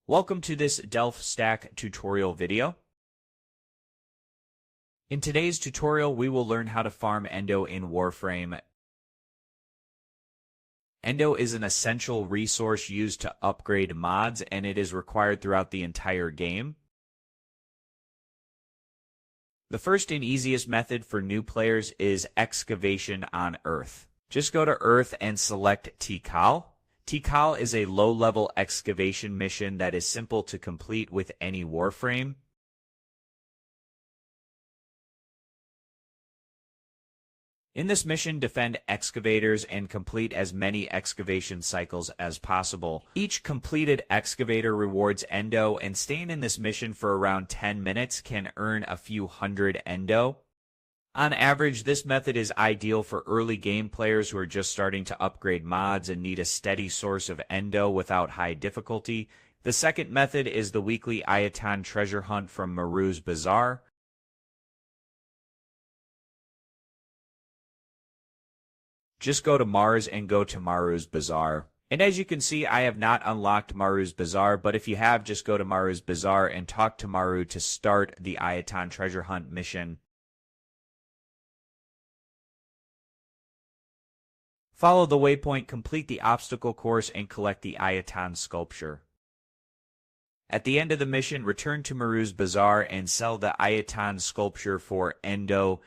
Welcome to this DelftStack tutorial video. In today's tutorial, we will learn how to farm Endo in Warframe. Endo is an essential resource used to upgrade mods, and it is required throughout the entire game. The first and easiest method for new players is excavation on Earth. Just go to Earth and select Tikal. Tikal is a low-level excavation mission that is simple to complete with any Warframe. In this mission, defend excavators and complete as many excavation cycles as possible. Each completed excavator rewards Endo, and staying in this mission for around 10 minutes can earn a few hundred Endo. On average, this method is ideal for early game players who are just starting to upgrade mods and need a steady source of Endo without high difficulty. The second method is the weekly Ayatan Treasure Hunt from Maroo's Bazaar. Just go to Mars and go to Maroo's Bazaar. And as you can see, I have not unlocked Maroo's Bazaar, but if you have, just go to Maroo's Bazaar and talk to Maroo to start the Ayatan Treasure Hunt mission. Follow the waypoint, complete the obstacle course, and collect the Ayatan Sculpture. At the end of the mission, return to Maroo's Bazaar and sell the Ayatan Sculpture for Endo.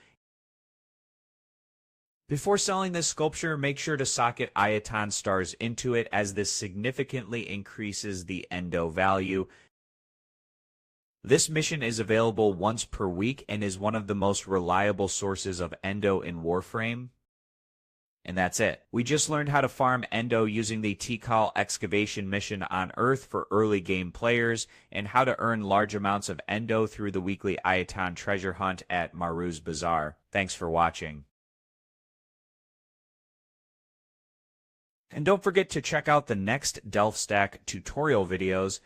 Before selling this sculpture, make sure to socket Ayatan stars into it, as this significantly increases the Endo value. This mission is available once per week and is one of the most reliable sources of Endo in Warframe. And that's it. We just learned how to farm Endo using the Tikal Excavation mission on Earth for early game players, and how to earn large amounts of Endo through the weekly Ayatan Treasure Hunt at Maroo's Bazaar. Thanks for watching. And don't forget to check out the next DelftStack tutorial videos.